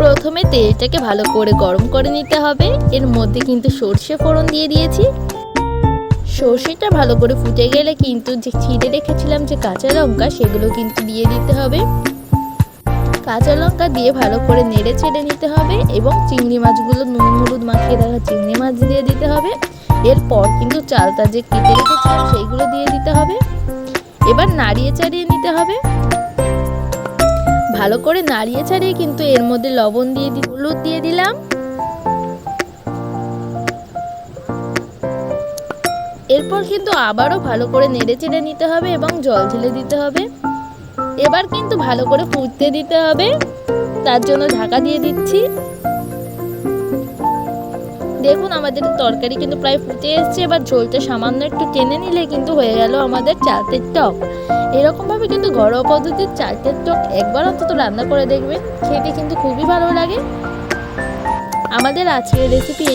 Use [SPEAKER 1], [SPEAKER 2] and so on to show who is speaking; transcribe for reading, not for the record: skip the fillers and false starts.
[SPEAKER 1] প্রথমে তেলটাকে ভালো করে গরম করে নিতে হবে। এর মধ্যে কিন্তু সর্ষে ফোড়ন দিয়ে দিয়েছি। সর্ষেটা ভালো করে ফুটে গেলে কিন্তু যে ছিঁড়ে রেখেছিলাম যে কাঁচা লঙ্কা, সেগুলো কিন্তু দিয়ে দিতে হবে। কাঁচা লঙ্কা দিয়ে ভালো করে নেড়ে চেড়ে নিতে হবে এবং চিংড়ি মাছগুলো নুন হলুদ মাখিয়ে রাখা চিংড়ি মাছ দিয়ে দিতে হবে। এরপর কিন্তু চালটা যে কেটে রেখেছিলাম সেইগুলো দিয়ে দিতে হবে। এবার নাড়িয়ে চাড়িয়ে নিতে হবে। ভালো করে নাড়িয়ে ছাড়িয়ে কিন্তু এর মধ্যে লবণ দিয়ে হলুদ দিয়ে দিলাম। এরপর কিন্তু আবারও ভালো করে নেড়ে চেড়ে নিতে হবে এবং জল ঢেলে দিতে হবে। এবার কিন্তু ভালো করে ফুটতে দিতে হবে, তার জন্য ঢাকা দিয়ে দিচ্ছি। দেখুন আমাদের তরকারি কিন্তু প্রায় ফুটে এসেছে। এবার ঝোলটা সামান্য একটু টেনে নিলে কিন্তু হয়ে গেল আমাদের চালতের টক। এরকমভাবে কিন্তু ঘরোয়া পদ্ধতির চালতের টক একবার অন্তত রান্না করে দেখবেন, খেতে কিন্তু খুবই ভালো লাগে। আমাদের আজকের রেসিপি